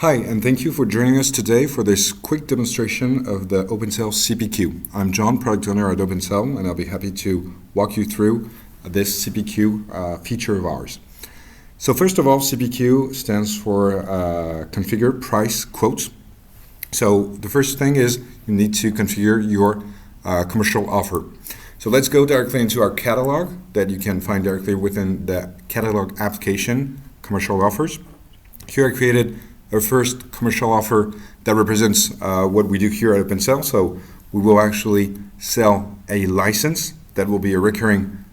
Hi, and thank you for joining us today for this quick demonstration of the Opencell CPQ. I'm John, product owner at Opencell, and I'll be happy to walk you through this CPQ feature of ours. So first of all, CPQ stands for Configure Price Quote. So the first thing is you need to configure your commercial offer. So let's go directly into our catalog that you can find directly within the catalog application, commercial offers. Here I created our first commercial offer that represents what we do here at Opencell. So we will actually sell a license that will be a recurring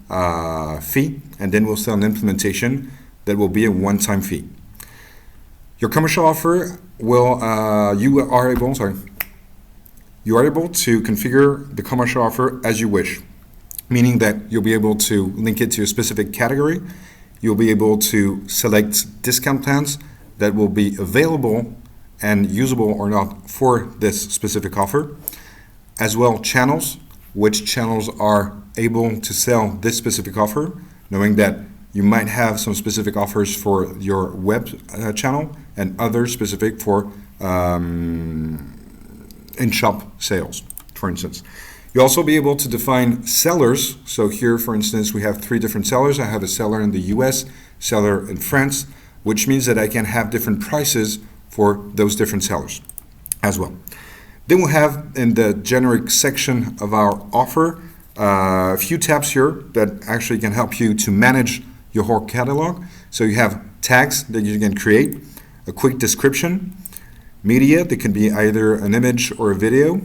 fee, and then we'll sell an implementation that will be a one-time fee. Your commercial offer will you are able to configure the commercial offer as you wish, meaning that you'll be able to link it to a specific category. You'll be able to select discount plans that will be available and usable or not for this specific offer, as well channels, which channels are able to sell this specific offer, knowing that you might have some specific offers for your web channel and others specific for in-shop sales, for instance. You'll also be able to define sellers. So here, for instance, we have 3 different sellers. I have a seller in the US, seller in France, which means that I can have different prices for those different sellers as well. Then we'll have in the generic section of our offer a few tabs here that actually can help you to manage your whole catalog. So you have tags that you can create, a quick description, media that can be either an image or a video,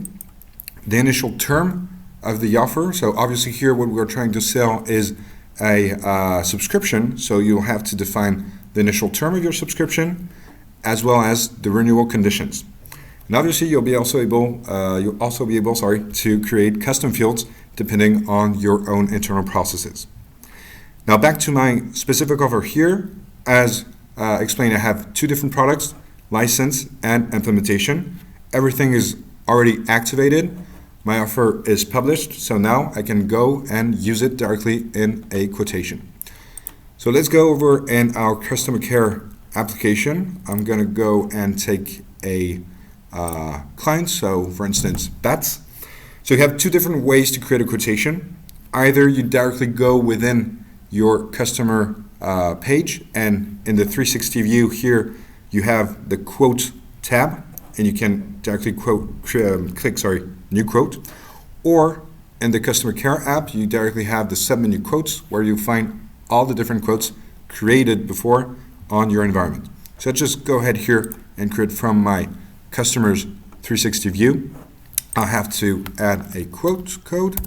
the initial term of the offer. So obviously here what we're trying to sell is a subscription, so you'll have to define the initial term of your subscription as well as the renewal conditions. And obviously you'll also be able to create custom fields depending on your own internal processes. Now back to my specific offer here. As explained, I have 2 different products, license and implementation. Everything is already activated. My offer is published, so now I can go and use it directly in a quotation. So let's go over in our customer care application. I'm going to go and take a client, so for instance, bats. So you have 2 different ways to create a quotation. Either you directly go within your customer page, and in the 360 view here, you have the quote tab, and you can directly click new quote. Or in the customer care app, you directly have the submenu quotes where you find all the different quotes created before on your environment. So let's just go ahead here and create from my customer's 360 view. I'll have to add a quote code.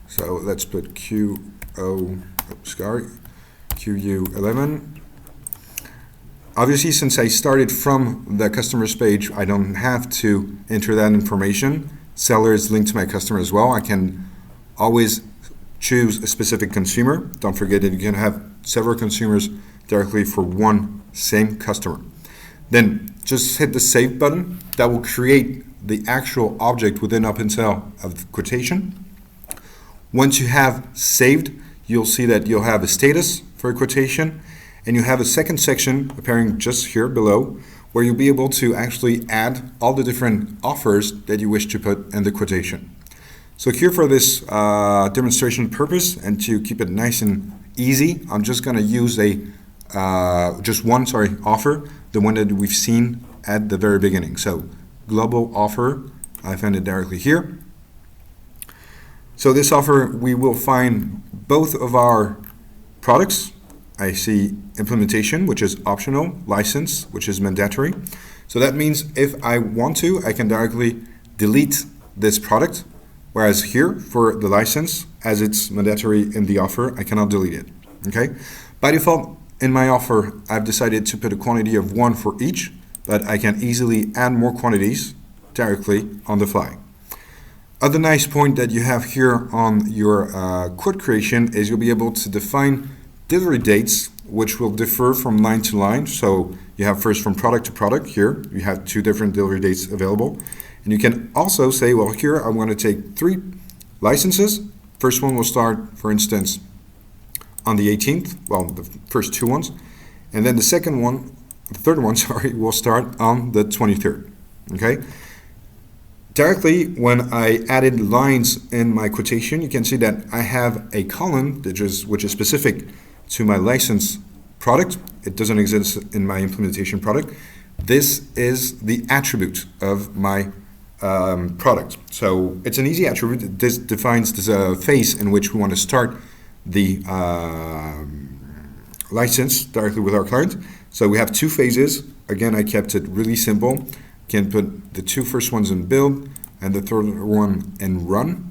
So let's put QU11. Obviously, since I started from the customer's page, I don't have to enter that information. Seller is linked to my customer as well. I can always choose a specific consumer. Don't forget that you can have several consumers directly for one same customer. Then just hit the save button. That will create the actual object within Opencell of the quotation. Once you have saved, you'll see that you'll have a status for a quotation, and you have a second section appearing just here below where you'll be able to actually add all the different offers that you wish to put in the quotation. So here for this demonstration purpose and to keep it nice and easy, I'm just going to use a just one offer, the one that we've seen at the very beginning. So global offer, I found it directly here. So this offer, we will find both of our products. I see implementation, which is optional, license, which is mandatory. So that means if I want to, I can directly delete this product. Whereas here, for the license, as it's mandatory in the offer, I cannot delete it, okay? By default, in my offer, I've decided to put a quantity of 1 for each, but I can easily add more quantities directly on the fly. Other nice point that you have here on your quote creation is you'll be able to define delivery dates, which will differ from line to line. So you have first from product to product here, you have 2 different delivery dates available. And you can also say, well, here I'm going to take 3 licenses. First one will start, for instance, on the 18th, well, the first 2 ones. And then the second one the third one, sorry, will start on the 23rd. Okay. Directly, when I added lines in my quotation, you can see that I have a column which is specific to my license product. It doesn't exist in my implementation product. This is the attribute of my product. So it's an easy attribute. This defines the phase in which we want to start the license directly with our client. So we have two phases. Again, I kept it really simple. Can put the two first ones in build and the third one in run.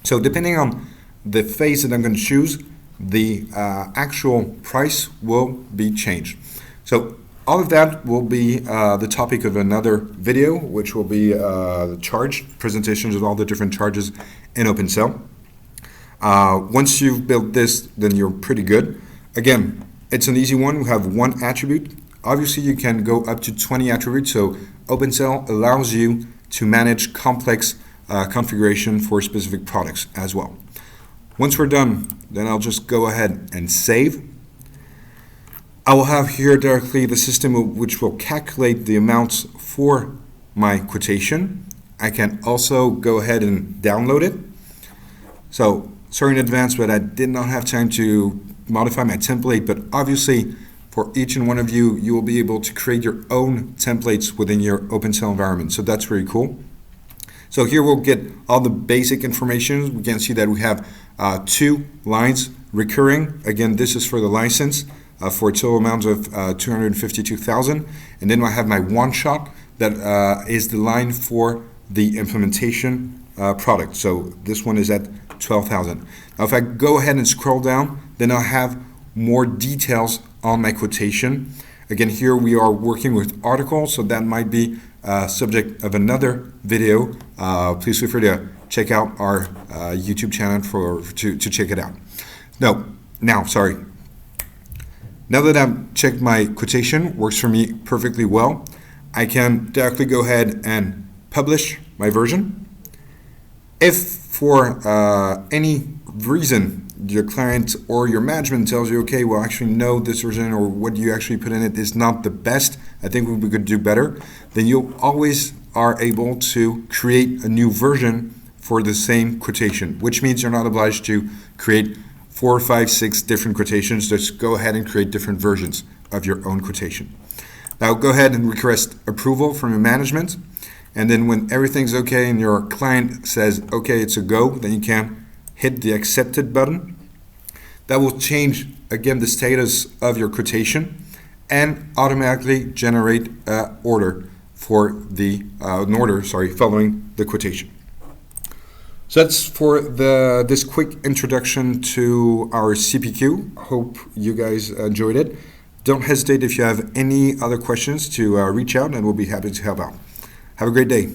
So depending on the phase that I'm going to choose, the actual price will be changed. So all of that will be the topic of another video, which will be the charge presentations of all the different charges in Opencell. Once you've built this, then you're pretty good. Again, it's an easy one. We have one attribute. Obviously, you can go up to 20 attributes, so Opencell allows you to manage complex configuration for specific products as well. Once we're done, then I'll just go ahead and save. I will have here directly the system which will calculate the amounts for my quotation. I can also go ahead and download it. So, sorry in advance, but I did not have time to modify my template, but obviously for each and one of you, you will be able to create your own templates within your Opencell environment. So that's very cool. So here we'll get all the basic information. We can see that we have 2 lines recurring. Again, this is for the license for a total amount of 252,000. And then I have my one shot that is the line for the implementation product. So this one is at 12,000. Now if I go ahead and scroll down, then I'll have more details on my quotation. Again, here we are working with articles, so that might be subject of another video. Please feel free to check out our YouTube channel to check it out. Now that I've checked my quotation, works for me perfectly well, I can directly go ahead and publish my version. If for any reason your client or your management tells you, okay, well, actually, no, this version or what you actually put in it is not the best, I think we could do better, then you always are able to create a new version for the same quotation, which means you're not obliged to create 4, 5, 6 different quotations. Just go ahead and create different versions of your own quotation. Now go ahead and request approval from your management, and then when everything's okay and your client says, okay, it's a go, then you can hit the accepted button. That will change again the status of your quotation and automatically generate an order for the following the quotation. So that's for this quick introduction to our CPQ. Hope you guys enjoyed it. Don't hesitate if you have any other questions to reach out, and we'll be happy to help out. Have a great day.